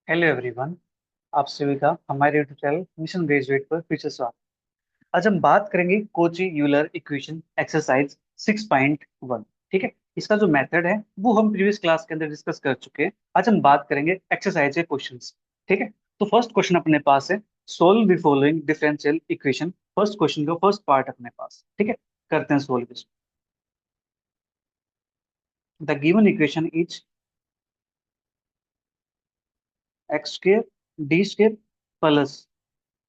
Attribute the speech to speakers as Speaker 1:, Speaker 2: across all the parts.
Speaker 1: Hello everyone. आप सभी का हमारे यूट्यूब चैनल मिशन ग्रेजुएट पर फिर से स्वागत। आज हम बात करेंगे कोची यूलर इक्वेशन एक्सरसाइज 6.1। ठीक है, इसका जो मेथड है वो हम प्रीवियस क्लास के अंदर डिस्कस कर चुके हैं। आज हम बात करेंगे एक्सरसाइज के क्वेश्चंस। ठीक है, तो फर्स्ट क्वेश्चन अपने पास है, solve the following differential equation. First question का फर्स्ट पार्ट अपने पास। ठीक है, करते हैं सोल्व इसको। The given equation is X square D square plus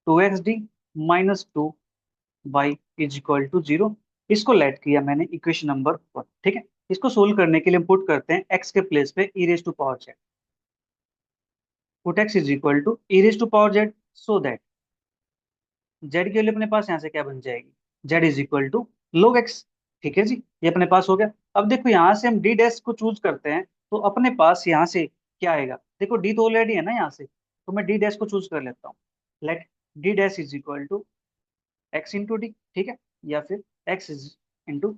Speaker 1: 2xd minus 2y is equal to 0। इसको लेट किया मैंने इक्वेशन नंबर 1। ठीक है, इसको सोल्व करने के लिए हम पुट करते हैं x के प्लेस पे e raise to power z। Put x is equal to e raise to power z, so that z के लिए अपने पास यहाँ से क्या बन जाएगी, z is equal to log x। ठीक है जी, ये अपने पास हो गया। अब देखो यहाँ से हम d डैश को चूज करते हैं तो अपने पास यहाँ से क्या आएगा। देखो d तो ऑलरेडी है ना यहाँ से, तो मैं d डैश को चूज कर लेता हूँ। Let d dash is equal to X into D. ठीक है, या फिर X is into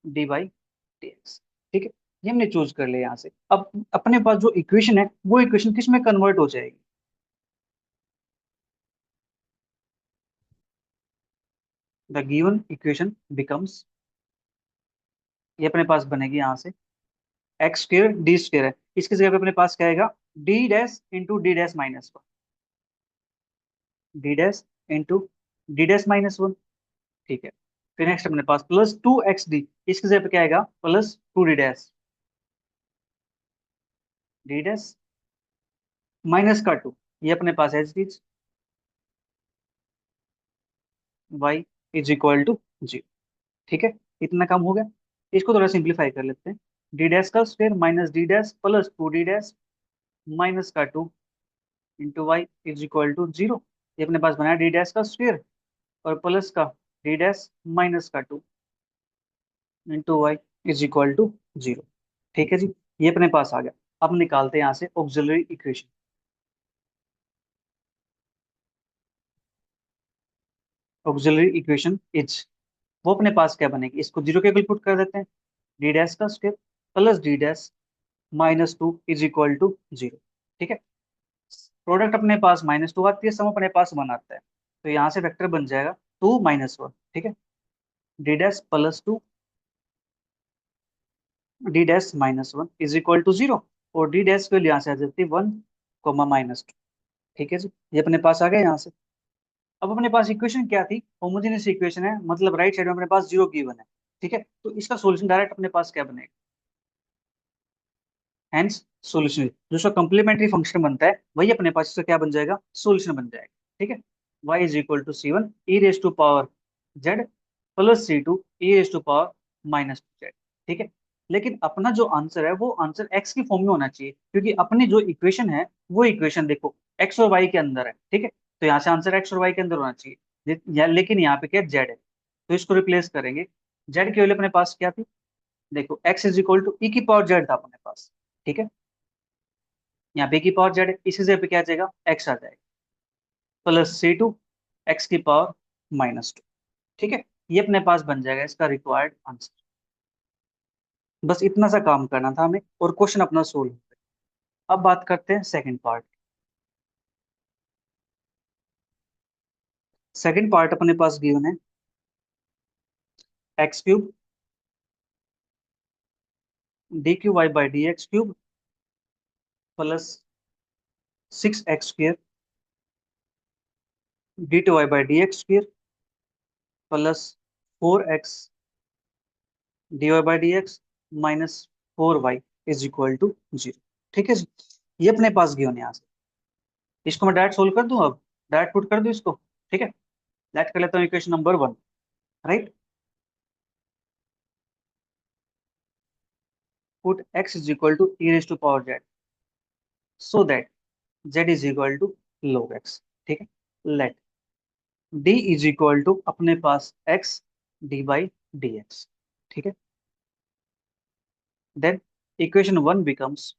Speaker 1: D by D X. ठीक है, ये हमने चूज कर लिया यहाँ से। अब अपने पास जो इक्वेशन है वो इक्वेशन किस में कन्वर्ट हो जाएगी। द गिवन इक्वेशन बिकम्स, ये अपने पास बनेगी यहाँ से एक्स स्क्र डी स्क्र है, इसकी जगह पे अपने पास क्या आएगा, D dash into D dash minus one. D dash into D dash minus one. ठीक है, फिर नेक्स्ट अपने पास प्लस 2xd, इसकी जगह पे क्या आएगा, plus 2d dash, D dash minus का 2, ये अपने पास as it is y is equal to 0। ठीक है, इतना काम हो गया। इसको थोड़ा सिंप्लीफाई कर लेते हैं। डी डैश का square minus D dash plus 2d dash minus का 2 into Y is equal to 0। ये अपने पास बना डी डैश का स्क्वायर और प्लस का डी डैश माइनस का 2 into Y is equal to 0। ठीक है जी, ये अपने पास आ गया। अब निकालते हैं यहाँ से auxiliary equation. Auxiliary equation is, वो अपने पास क्या बनेगी, इसको 0 के इक्वल पुट कर देते हैं। डी डैश का square plus D dash minus 2 is equal to 0। ठीक है, प्रोडक्ट अपने पास -2 आती है, सम अपने पास 1 आता है, तो यहाँ से वेक्टर बन जाएगा 2 - 1। ठीक है, D dash plus 2 D dash -1 is equal to 0, और डी डैश के लिए यहाँ से आ जाती है 1, -2। ठीक है जी, ये अपने पास आ गया यहाँ से। अब अपने पास इक्वेशन क्या थी, होमोजेनियस इक्वेशन है, मतलब राइट साइड में अपने पास 0 गिवन है। ठीक है, तो इसका सॉल्यूशन डायरेक्ट अपने पास क्या बनेगा, हेंस सॉल्यूशन जो उसका कम्प्लीमेंट्री फंक्शन बनता है वही अपने पास इसका क्या बन जाएगा, सॉल्यूशन बन जाएगा। ठीक है, y is equal to C1 e raise to power z plus C2 e raise to power -2z। ठीक है, लेकिन अपना जो आंसर है वो आंसर x की फॉर्म में होना चाहिए, क्योंकि अपनी जो इक्वेशन है वो इक्वेशन देखो x और y के अंदर है। ठीक है, तो यहाँ से आंसर x और y के अंदर होना चाहिए। लेकिन यहाँ पे क्या z है, तो इसको रिप्लेस करेंगे। z के वैल्यू अपने पास क्या थी, देखो x is equal to e की पावर z था अपने पास। ठीक है, यहाँ पे की पावर जेड, इसी जगह पे क्या आ जाएगा, एक्स आ जाएगा प्लस C2 एक्स की पावर -2। ठीक है, ये अपने पास बन जाएगा इसका रिक्वायर्ड आंसर। बस इतना सा काम करना था हमें और क्वेश्चन अपना सोल्व। अब बात करते हैं सेकंड पार्ट। सेकंड पार्ट अपने पास गिवन है X cube D cube Y by D X cube plus 6x² D two Y by D X square plus 4x D Y by D x minus 4y is equal to 0। ठीक है जी, ये अपने पास given है यहाँ से। इसको मैं डायरेक्ट सोल्व कर दूं, अब डायरेक्ट पुट कर दूं इसको। ठीक है, लेट कर लेता हूँ equation number 1। Right, put x is equal to e raise to power z, so that z is equal to log x। ठीक है, let d is equal to अपने पास x d by D X. ठीक है, then equation 1 becomes,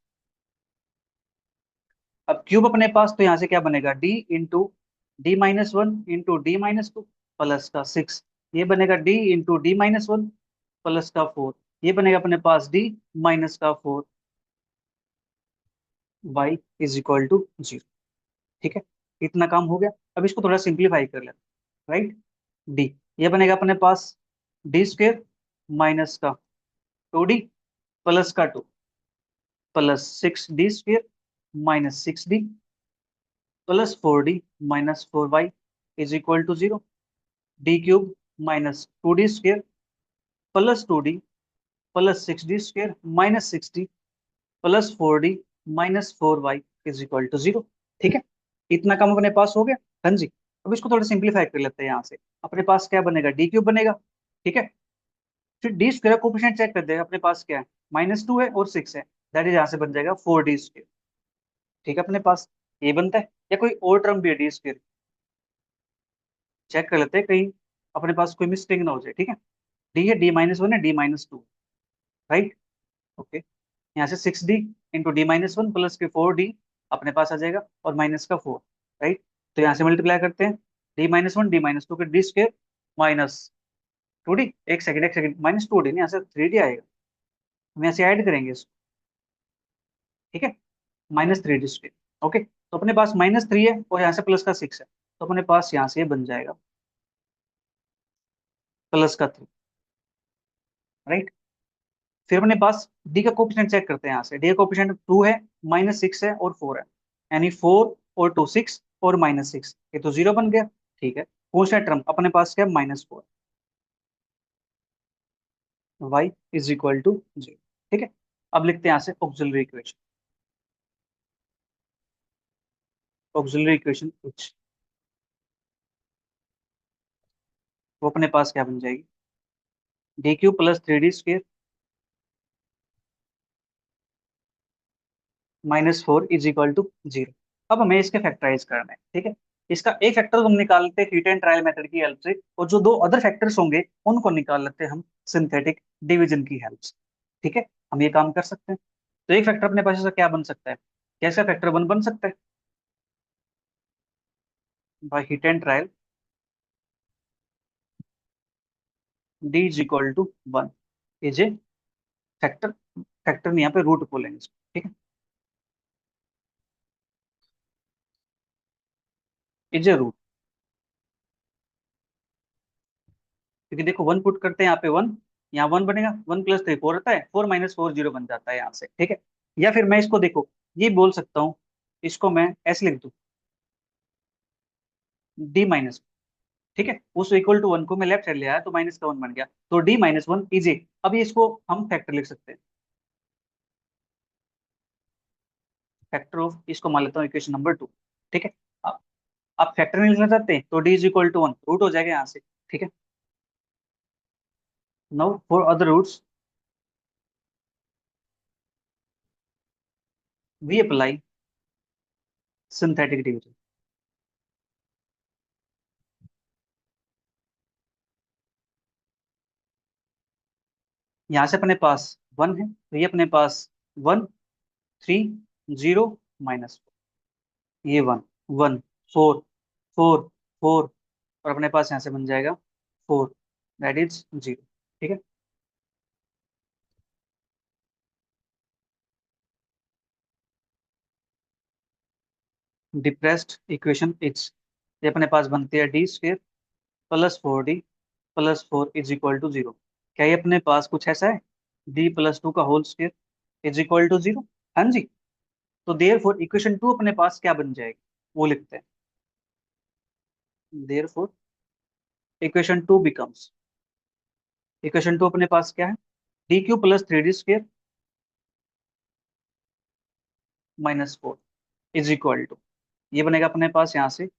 Speaker 1: अब cube अपने पास, तो यहाँ से क्या बनेगा, d into d-1 into d-2 plus का 6, ये बनेगा d इंटू d-1 प्लस का 4, ये बनेगा अपने पास d माइनस का 4 y इज इक्वल टू 0। ठीक है, इतना काम हो गया। अब इसको थोड़ा सिंप्लीफाई कर लेते हैं, राइट। डी, ये बनेगा अपने पास डी स्क्वेयर माइनस का 2d प्लस का 2 plus 6d square minus 6d plus 4d minus 4y is equal to 0। D cube minus 2d square plus 2d plus 6d square minus 6d plus 4d minus 4y is equal to 0। ठीक है, इतना काम अपने पास हो गया। हाँ जी, अब इसको थोड़ा सिंप्लीफाई कर लेते हैं। यहाँ से अपने पास क्या बनेगा, डी क्यूब बनेगा। ठीक है, फिर डी स्क्वायर कोफिशिएंट चेक कर देगा, अपने पास क्या है, -2 है और 6 है, दैट इज यहाँ से बन जाएगा 4d स्क्वायर। ठीक है, अपने पास ये बनता है, या कोई और टर्म भी है डी स्क्वायर, चेक कर लेते हैं कहीं अपने पास कोई मिस्टेक ना हो जाए। ठीक है, डी है, D-1 है, D-2, राइट। ओके, यहाँ से 6d इंटू D-1 प्लस के 4d अपने पास आ जाएगा, और माइनस का 4, राइट। तो यहाँ से मल्टीप्लाई करते हैं, D-1 D-2 के डी स्क्वायर माइनस 2d, एक सेकंड -2d नहीं, यहाँ से 3d आएगा, हम यहाँ से ऐड करेंगे इसको। ठीक है, -3d स्क्वायर। ओके, तो अपने पास -3 है और यहाँ से प्लस का 6 है, तो अपने पास यहाँ से ये बन जाएगा प्लस का 3, राइट। फिर अपने पास डी का कोफिशिएंट चेक करते हैं। यहाँ से डी का कोफिशिएंट 2 है, -6 है और 4 है, यानी 4 और 2 6 और -6, ये तो 0 बन गया। ठीक है, कॉन्स्टेंट टर्म अपने पास क्या है, -4, y इज इक्वल टू 0। ठीक है, अब लिखते हैं यहाँ से ऑक्सिलरी इक्वेशन। ऑक्सिलरी इक्वेशन कुछ वो अपने पास क्या बन जाएगी, D cube plus 3d square -4 is equal to 0। अब हमें इसके फैक्टराइज करना है। ठीक है, इसका एक फैक्टर हम निकाल लेते हैं हीट एंड ट्रायल मेथड की हेल्प से, और जो दो अदर फैक्टर्स होंगे उनको निकाल लेते हैं हम सिंथेटिक डिवीजन की हेल्प से। ठीक है, हम ये काम कर सकते हैं। तो एक फैक्टर अपने पास ऐसा क्या बन सकता है, कैसा फैक्टर 1 बन सकता है, by hit and trial D is equal to 1 is a factor. Factor नहीं, यहाँ पे रूट बोलेंगे इसको। ठीक है, इज ए रूट, क्योंकि देखो 1 पुट करते हैं यहाँ पे 1, यहाँ 1 बनेगा, 1 + 3 4 होता है, 4 -4 0 बन जाता है यहाँ से। ठीक है, या फिर मैं इसको देखो ये बोल सकता हूँ, इसको मैं ऐसे लिख दूँ, D-, ठीक है, उस इक्वल टू 1 को मैं लेफ्ट साइड ले आया तो माइनस का 1 बन गया, तो D-1 इज ए। अब ये इसको हम फैक्टर लिख सकते हैं, फैक्टर ऑफ, इसको मान लेता हूँ इक्वेशन नंबर 2। ठीक है, अब आप फैक्टर नहीं लिखना चाहते हैं तो D is equal to 1 root हो जाएगा यहाँ से। ठीक है, now for other roots we apply synthetic division. यहाँ से अपने पास 1 है, तो ये अपने पास 1 3 0 -4, ये 1 1 4 4 4, और अपने पास यहाँ से बन जाएगा 4, दैट इज 0। ठीक है, डिप्रेस्ड इक्वेशन इज, ये अपने पास बनती है D² plus 4d plus 4 is equal to 0। क्या ये अपने पास कुछ ऐसा है, D+2 का whole square is equal to 0। हाँ जी, तो देयर फोर इक्वेशन 2 अपने पास क्या बन जाएगी, वो लिखते हैं। Therefore equation 2 becomes, equation 2 अपने पास क्या है, D³ + 3d² -4 is equal to, ये बनेगा अपने पास यहाँ से,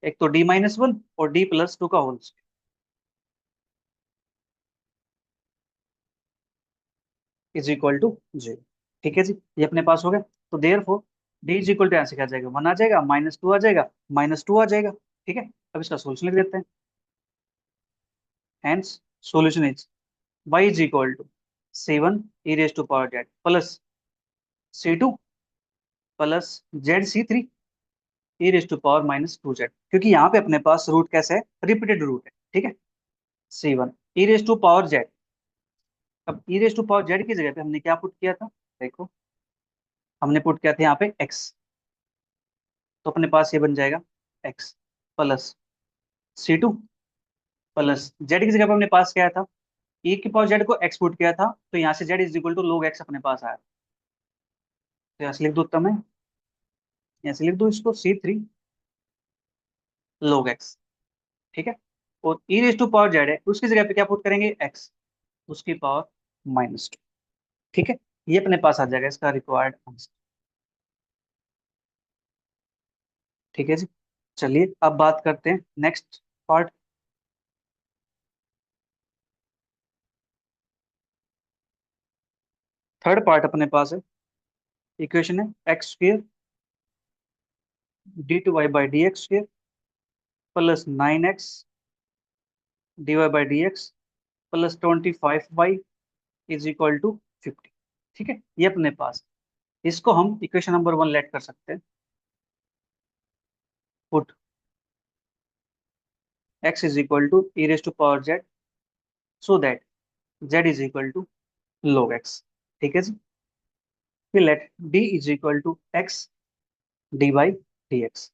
Speaker 1: एक तो D-1 और D+2 का whole square is equal to 0। ठीक है जी, ये अपने पास हो गया। तो therefore D is equal to, यहाँ से क्या आ जाएगा, 1 आ जाएगा, -2 आ जाएगा, -2 आ जाएगा। ठीक है, अब इसका सोल्यूशन लिख देते हैं। Hence solution is y is equal to 7 e⁻z plus C2 plus ZC3 e⁻−2z, क्योंकि यहाँ पे अपने पास रूट कैसे है, रिपीटेड रूट है। ठीक है, C1 e⁻z। अब e⁻z की जगह पे हमने क्या पुट किया था, देखो हमने पुट किया था यहाँ पे x, तो अपने पास ये बन जाएगा x प्लस C2 प्लस जेड की जगह पर हमने पास किया था e की पावर जेड को x पुट किया था, तो यहाँ से z is equal to log x अपने पास आया। तो यहाँ से लिख दो उत्तर में, यहाँ से लिख दो इसको C3 log x। ठीक है, और e raise to power Z है, उसकी जगह पे क्या पुट करेंगे x, उसकी पावर -2। ठीक है, ये अपने पास आ जाएगा इसका रिक्वायर्ड आंसर। ठीक है जी, चलिए अब बात करते हैं नेक्स्ट पार्ट। थर्ड पार्ट अपने पास है, इक्वेशन है x² d2y/dx² plus 9x dy/dx plus 25y is equal to 50। ठीक है, ये अपने पास, इसको हम इक्वेशन नंबर 1 लेट कर सकते हैं। Put x is equal to e raise to power z, so that z is equal to log x। ठीक है जी, फिर let d is equal to x dy/dx।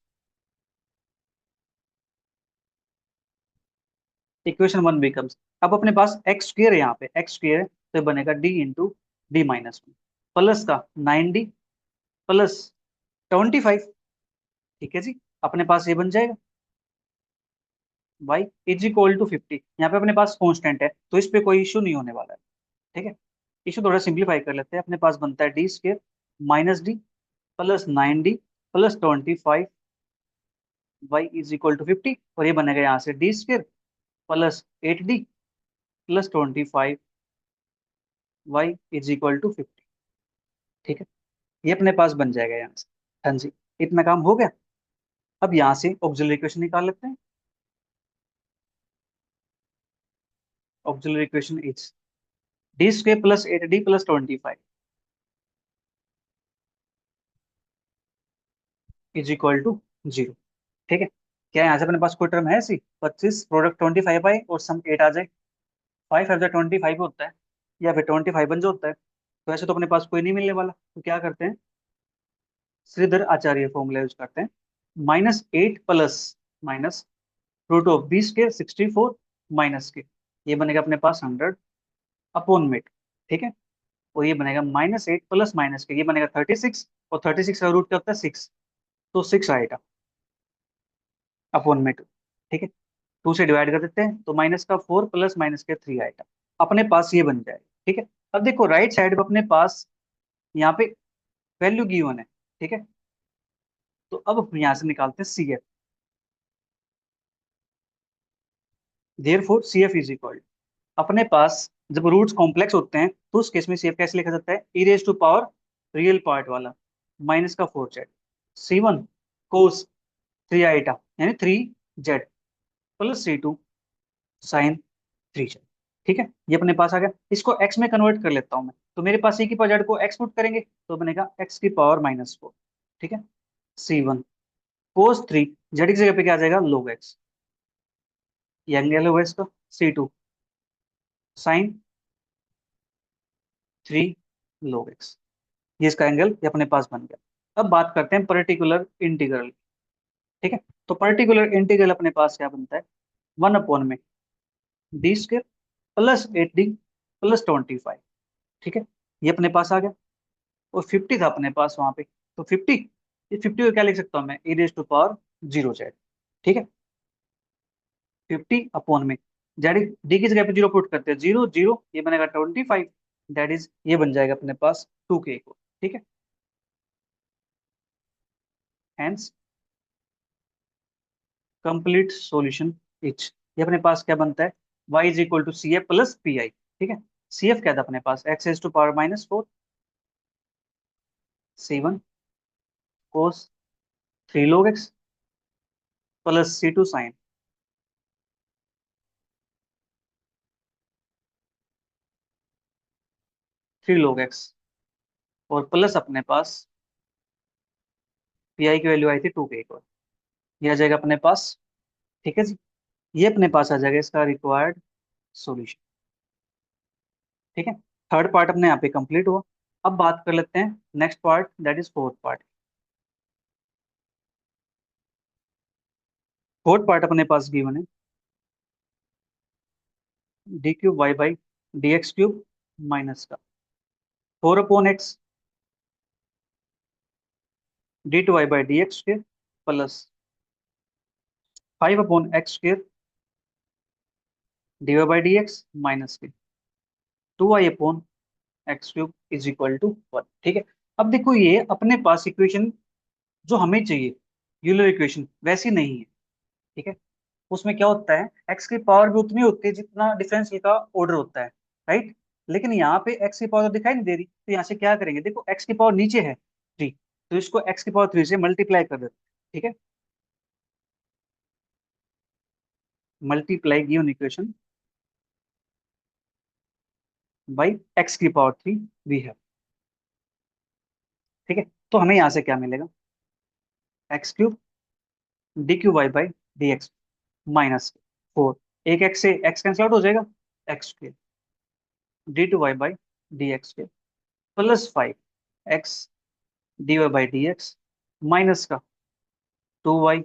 Speaker 1: Equation 1 becomes, अब अपने पास x² है, यहाँ पे x² है तो ये बनेगा d इंटू d-1 प्लस का 9d प्लस 25। ठीक है जी, अपने पास ये बन जाएगा y इज इक्वल टू 50। यहाँ पे अपने पास कांस्टेंट है तो इस पे कोई इशू नहीं होने वाला है। ठीक है, इशू थोड़ा सिंप्लीफाई कर लेते हैं। अपने पास बनता है d² minus D plus 9d plus 25 y is equal to 50, और ये बनेगा यहाँ से d² plus 8d plus 25 y is equal to 50। ठीक है, ये अपने पास बन जाएगा यहाँ से। हाँ जी, इतना काम हो गया। अब यहाँ से ऑक्सिलरी इक्वेशन निकाल लेते हैं। Auxiliary equation is d² plus 8d plus 25 is equal to 0। ठीक है, क्या यहाँ से अपने पास कोई टर्म है ऐसी, 25 प्रोडक्ट 25 आए और सम 8 आ जाए, 5 25 होता है या फिर 25 बन जो होता है, तो ऐसे तो अपने पास कोई नहीं मिलने वाला। तो क्या करते हैं, श्रीधर आचार्य फॉर्मूला यूज करते हैं। -8 plus minus root of b² 64 minus के, ये बनेगा अपने पास 100 अपॉन में 2। ठीक है, और ये बनेगा -8 प्लस माइनस के, ये बनेगा 36, और 36 का रूट क्या होता है 6, तो 6 आएगा अपॉन में 2। ठीक है, 2 से डिवाइड कर देते हैं तो माइनस का 4 प्लस माइनस के 3 आएगा, अपने पास ये बन जाएगा। ठीक है, अब देखो राइट साइड पे अपने पास यहाँ पे वैल्यू गिवन है। ठीक है, तो अब हम यहाँ से निकालते हैं CF। Therefore CF is equal, अपने पास जब रूट्स कॉम्प्लेक्स होते हैं तो उस केस में CF कैसे लिखा जाता है, e raise to power real part वाला माइनस का 4z C1 कोस 3 आइटा यानी 3z plus C2 sign 3z। ठीक है, ये अपने पास आ गया। इसको x में कन्वर्ट कर लेता हूँ मैं, तो मेरे पास e की पावर z को x पुट करेंगे तो बनेगा x की पावर -4। ठीक है, C1 कोस 3 z की जगह पे क्या आ जाएगा log x, ये एंगल होगा इसका। C2 साइन 3 log x, ये इसका एंगल ये अपने पास बन गया। अब बात करते हैं पर्टिकुलर इंटीग्रल। ठीक है, तो पर्टिकुलर इंटीग्रल अपने पास क्या बनता है, 1/में d² प्लस 8d प्लस 25। ठीक है, ये अपने पास आ गया, और 50 था अपने पास वहां पे, तो 50, ये 50 को क्या लिख सकता हूँ मैं, ई रेज टू पावर 0z। ठीक है, 50/में जेड डी की जगह पे 0 पुट करते हैं, 0 0, ये बनेगा 25, दैट इज ये बन जाएगा अपने पास 2k को। ठीक है, हेंस कंप्लीट सॉल्यूशन इच, ये अपने पास क्या बनता है, y is equal to C F plus P I. ठीक है, सी एफ क्या था अपने पास, x is to power -4 C1 cos 3 log x प्लस C2 साइन 3 log x, और प्लस अपने पास पी आई की वैल्यू आई थी 2k को, ये आ जाएगा अपने पास। ठीक है जी, ये अपने पास आ जाएगा इसका रिक्वायर्ड सॉल्यूशन। ठीक है, थर्ड पार्ट अपने यहाँ पे कंप्लीट हुआ। अब बात कर लेते हैं next part, that is fourth part. Fourth part अपने पास गिवन है D cube Y by D X cube minus का 4/x D two Y by D X square plus 5/x square D Y by D x minus के 2y/x cube is equal to 1। ठीक है। अब देखो ये अपने पास equation जो हमें चाहिए, यूलर इक्वेशन वैसी नहीं है। ठीक है। उसमें क्या होता है, एक्स की पावर भी उतनी होती है जितना डिफरेंशियल का ऑर्डर होता है, राइट। लेकिन यहाँ पे एक्स की पावर दिखाई नहीं दे रही, तो यहाँ से क्या करेंगे, देखो एक्स की पावर नीचे है 3, तो इसको एक्स की पावर 3 से मल्टीप्लाई कर देते हैं। ठीक है। Multiply given equation by X की पावर 3 वी है। ठीक है। तो हमें यहाँ से क्या मिलेगा, X cube D cube Y by D x minus 4, एक एक्स से एक्स कैंसिल आउट हो जाएगा, एक्स के d two Y by D x के plus 5 x d Y by D x minus का 2y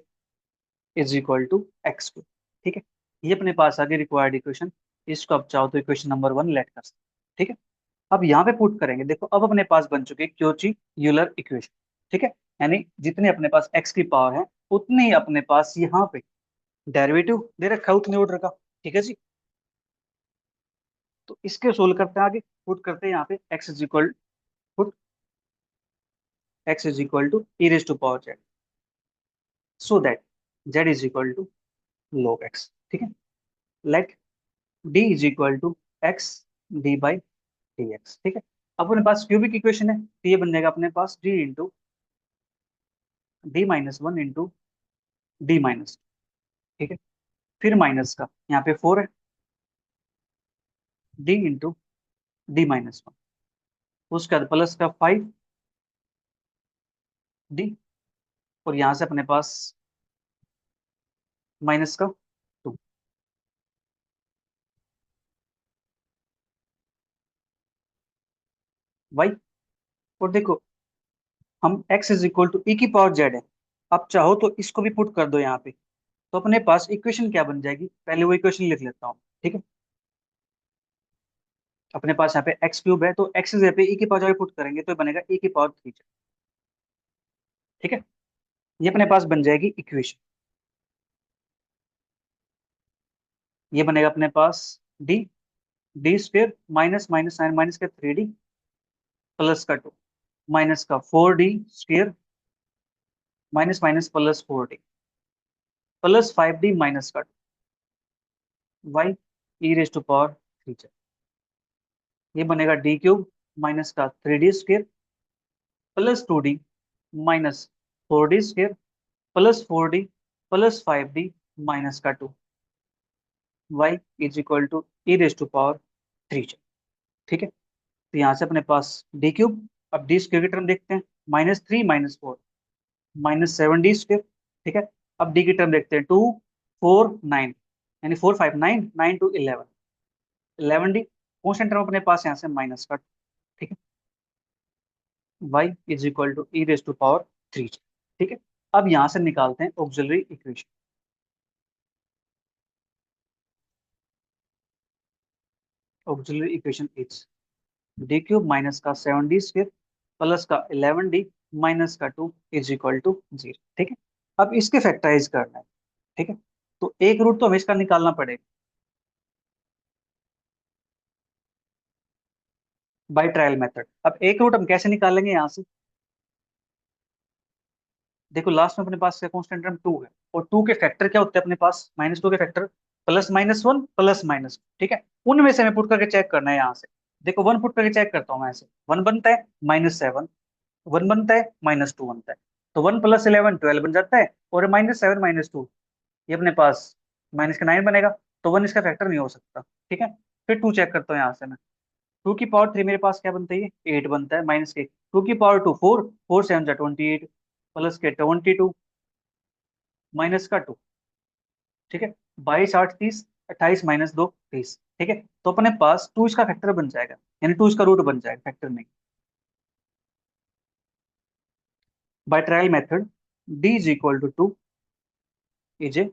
Speaker 1: is equal to x cube. ठीक है। ये अपने पास आ गई रिक्वायर्ड इक्वेशन। इसको आप चाहो तो इक्वेशन नंबर 1 लेट कर सकते हैं। ठीक है। अब यहाँ पे पुट करेंगे, देखो अब अपने पास बन चुके क्योची यूलर इक्वेशन। ठीक है। यानी जितने अपने पास एक्स की पावर है उतने ही अपने पास यहाँ पे डेरिवेटिव दे रखा है उतने ऑर्डर का। ठीक है जी। तो इसके सोल्व करते हैं, आगे पुट करते हैं यहाँ पे X is equal, put X is equal to E raise to power Z, so that Z is equal to log x। ठीक है। Let D is equal to X D by D X. ठीक है। अब अपने पास cubic equation है, तो ये बन जाएगा अपने पास d into d-1 into d minus. ठीक है। फिर माइनस का यहाँ पे 4 है, डी इंटू d-1, उसके बाद प्लस का 5d, और यहाँ से अपने पास माइनस का 2 वाई। और देखो हम x इज इक्वल टू ई की पावर जेड है, अब चाहो तो इसको भी पुट कर दो यहाँ पे, तो अपने पास इक्वेशन क्या बन जाएगी, पहले वो इक्वेशन लिख लेता हूँ। ठीक है। अपने पास यहाँ पे एक्स क्यूब है, तो एक्स जगह पे ई की पावर जब पुट करेंगे तो बनेगा ई की पावर 3। ठीक है। ये अपने पास बन जाएगी इक्वेशन। ये बनेगा अपने पास d d square minus minus sign minus का 3d प्लस का 2 माइनस का 4d square minus minus plus 4d plus 5d minus का 2 y e raise to power 3। ये बनेगा डी क्यूब माइनस का 3d square plus 2d minus 4d square plus 4d plus 5d minus का 2 y is equal to E raise to power 3। ठीक है। तो यहाँ से अपने पास डी क्यूब, अब डी स्क्वेयर की टर्म देखते हैं, -3 - 4 -7d स्क्वेयर। ठीक है। अब डी की टर्म देखते हैं, 2 4 9, यानी 4 5 9 9 2 11, 11d कॉन्स्टेंट टर्म अपने पास यहाँ से माइनस का। ठीक है। y is equal to E raise to power 3। ठीक है। अब यहाँ से निकालते हैं auxiliary equation. Auxiliary equation is D cube minus का 7d स्क्वेयर प्लस का 11d माइनस का 2 इज इक्वल टू 0। ठीक है। अब इसके फैक्टराइज करना है। ठीक है। तो एक रूट तो हमें इसका निकालना पड़ेगा बाय ट्रायल मेथड। अब एक रूट हम कैसे निकालेंगे यहाँ से, देखो लास्ट में अपने पास कांस्टेंट टर्म 2 है, और 2 के फैक्टर क्या होते हैं अपने पास, -2 के फैक्टर +-1 +-। ठीक है। उनमें से हमें पुट करके चेक करना है यहाँ से। देखो 1 पुट करके चेक करता हूँ मैं ऐसे, 1 बनता है -7, 1 बनता है -2 बनता है, तो 1 + 11 12 बन जाता है, और -7 -2 ये अपने पास माइनस का 9 बनेगा, तो 1 इसका फैक्टर नहीं हो सकता। ठीक है। फिर 2 चेक करता हूँ यहाँ से मैं, 2 की पावर 3 मेरे पास क्या बनता है, ये 8 बनता है, माइनस के 2 की पावर 2 4, 4 7 जा 28 प्लस के 22 माइनस का 2। ठीक है। 22 8 30, 28 -2 30। ठीक है। तो अपने पास 2 इसका फैक्टर बन जाएगा, यानी 2 इसका रूट बन जाएगा, फैक्टर नहीं। By trial method D is equal to 2 is a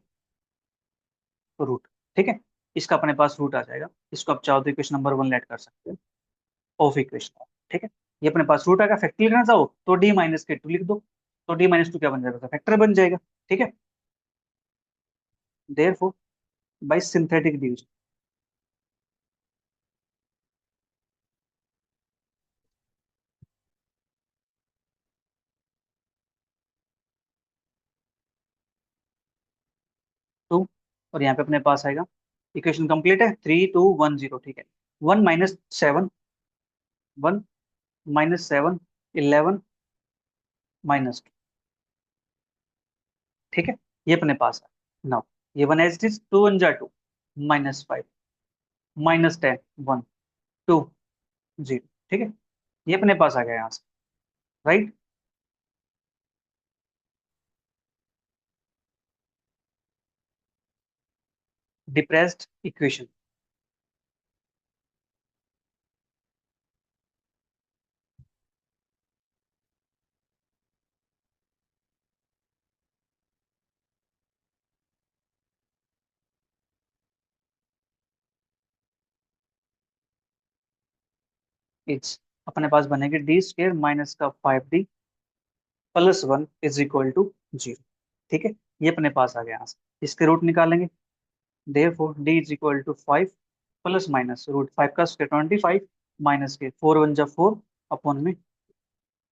Speaker 1: root. ठीक है, इसका अपने पास रूट आ जाएगा। इसको आप चाहो तो इक्वेशन नंबर 1 लेट कर सकते हो ऑफ इक्वेशन। ठीक है, ये अपने पास रूट आएगा। फैक्टर लिखना चाहो तो डी माइनस के 2 लिख दो, तो डी माइनस 2 क्या बन जाएगा, फैक्टर बन जाएगा। ठीक है, देयरफॉर बाय सिंथेटिक डिवीजन 2, और यहाँ पे अपने पास आएगा, इक्वेशन कंप्लीट है, 3 2 1 0। ठीक है, 1 - 7, 1 - 7 11 -2। ठीक है, ये अपने पास है। नाउ ये 1 एज इट इज, 2 1 जा 2, -5 -10 1 2 0। ठीक है, ये अपने पास आ गया यहाँ से, राइट। Depressed equation. इज अपने पास बनेगी d² माइनस का 5d plus 1 is equal to 0। ठीक है, ये अपने पास आ गया यहाँ से। इसके रूट निकालेंगे, therefore d is equal to 5 plus minus root 5 का स्क्वायर 25 माइनस के 4 1 जा 4 अपॉन में।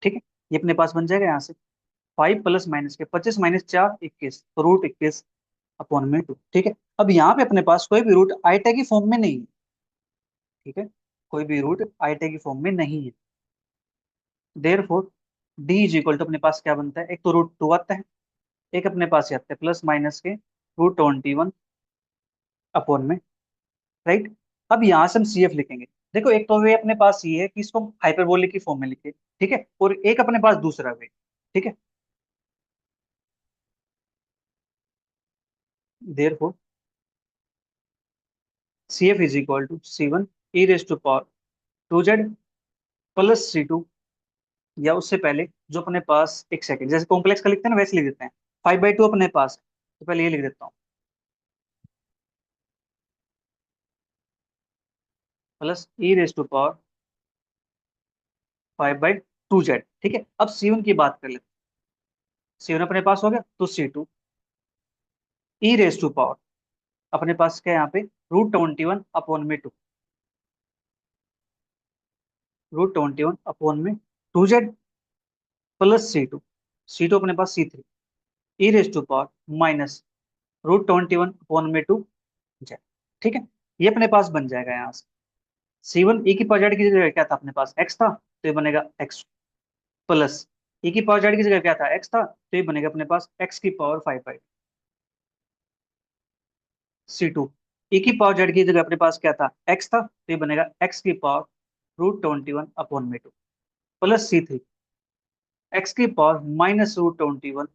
Speaker 1: ठीक है, ये अपने पास बन जाएगा यहाँ से 5 प्लस माइनस के 25 - 4 21, तो रूट 21 अपॉन में 2। ठीक है, अब यहाँ पे अपने पास कोई भी रूट आइटा की फॉर्म में नहीं है। ठीक है, कोई भी रूट आइटा की फॉर्म में नहीं है। Therefore D is equal to अपने पास क्या बनता है, एक तो रूट 2 आता है, एक अपने पास ये आता है प्लस माइनस के √21 अपॉन में, राइट। अब यहाँ से हम सी एफ लिखेंगे। देखो, एक तो वे अपने पास ये है कि इसको हाइपरबोलिक की फॉर्म में लिखे, ठीक है, और एक अपने पास दूसरा वे। ठीक है, therefore C F is equal to C1 E raise to power 2z plus C2, या उससे पहले जो अपने पास, एक सेकंड, जैसे कॉम्प्लेक्स का लिखते हैं ना वैसे लिख देते हैं। 5/2 अपने पास है, तो पहले ये लिख देता हूँ, plus E raise to power 5/2z। ठीक है, अब C1 की बात कर लेते हैं। C1 अपने पास हो गया, तो C2 E raise to power अपने पास क्या है यहाँ पे, √21 अपॉन में 2, √21 अपॉन में 2z प्लस C2 अपने पास C3 E raise to power minus √21 upon में 2z। ठीक है, ये अपने पास बन जाएगा यहाँ से। C1 e की पावर z की जगह क्या था अपने पास, x था, तो ये बनेगा x प्लस e की पावर z की जगह क्या था, x था, तो ये बनेगा अपने पास x की पावर 5/, C2 e की पावर z की जगह अपने पास क्या था, x था, तो ये बनेगा x की पावर √21 अपॉन में 2 प्लस C3 x की पावर माइनस √21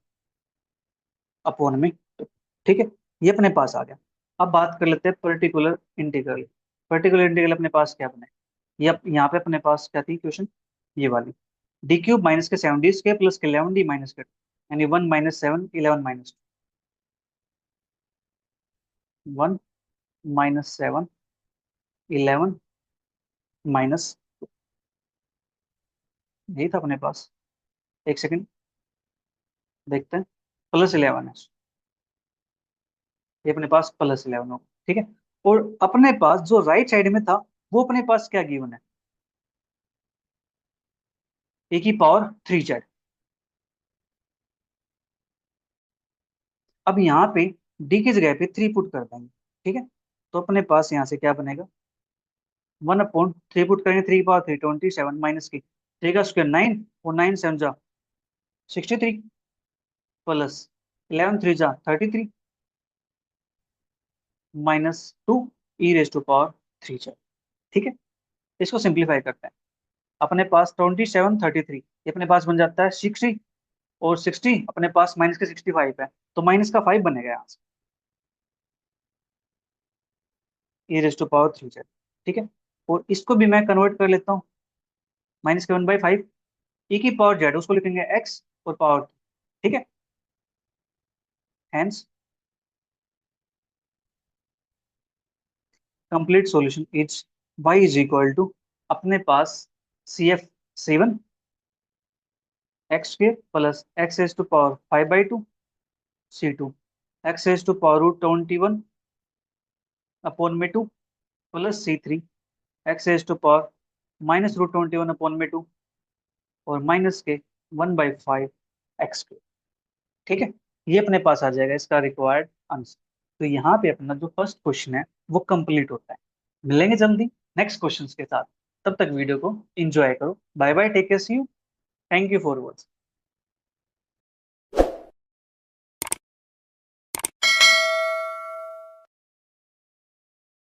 Speaker 1: अपॉन में 2। ठीक है, ये अपने पास आ गया। अब बात कर लेते हैं पर्टिकुलर इंटीग्रल। पर्टिकुलर इंटीग्रल अपने पास क्या बने, ये यहाँ पे अपने पास क्या थी क्वेश्चन, ये वाली, d³ माइनस के 7d² प्लस के 11d माइनस के 2, यानी 1 - 7 11 -2, 1 - 7 11 माइनस, यही था अपने पास। एक सेकंड देखते हैं, +11 है, ये अपने पास +11 होगा। ठीक है, और अपने पास जो राइट साइड में था वो अपने पास क्या गिवन है, e⁻³ अब यहाँ पे d की जगह पे 3 पुट कर देंगे। ठीक है, तो अपने पास यहाँ से क्या बनेगा, 1/3 पुट करेंगे, 3 की पावर 3 27 माइनस की 3 का स्क्वायर 9, और 9 7 जा 63 प्लस 11 3 जा 33 -2 e⁻³ ठीक है, इसको सिंप्लीफाई करते हैं। अपने पास 27 33, ये अपने पास बन जाता है 60, और 60 अपने पास माइनस के 65 है, तो माइनस का 5 बनेगा यहाँ से, e⁻³। ठीक है, और इसको भी मैं कन्वर्ट कर लेता हूँ, -1/5 e की पावर z उसको लिखेंगे x और पावर 2। ठीक है, hence complete solution is y is equal to, अपने पास CF C1 एक्स के plus X raise to power 5/2 C2 X raise to power root 21 upon में 2 plus C3 X raise to power minus root 21 upon में 2 और minus के 1/5 x के। ठीक है, ये अपने पास आ जाएगा इसका रिक्वायर्ड आंसर। तो यहाँ पे अपना जो फर्स्ट क्वेश्चन है वो कंप्लीट होता है। मिलेंगे जल्दी नेक्स्ट क्वेश्चंस के साथ, तब तक वीडियो को एंजॉय करो। Bye bye, take care, see you, thank you for watching.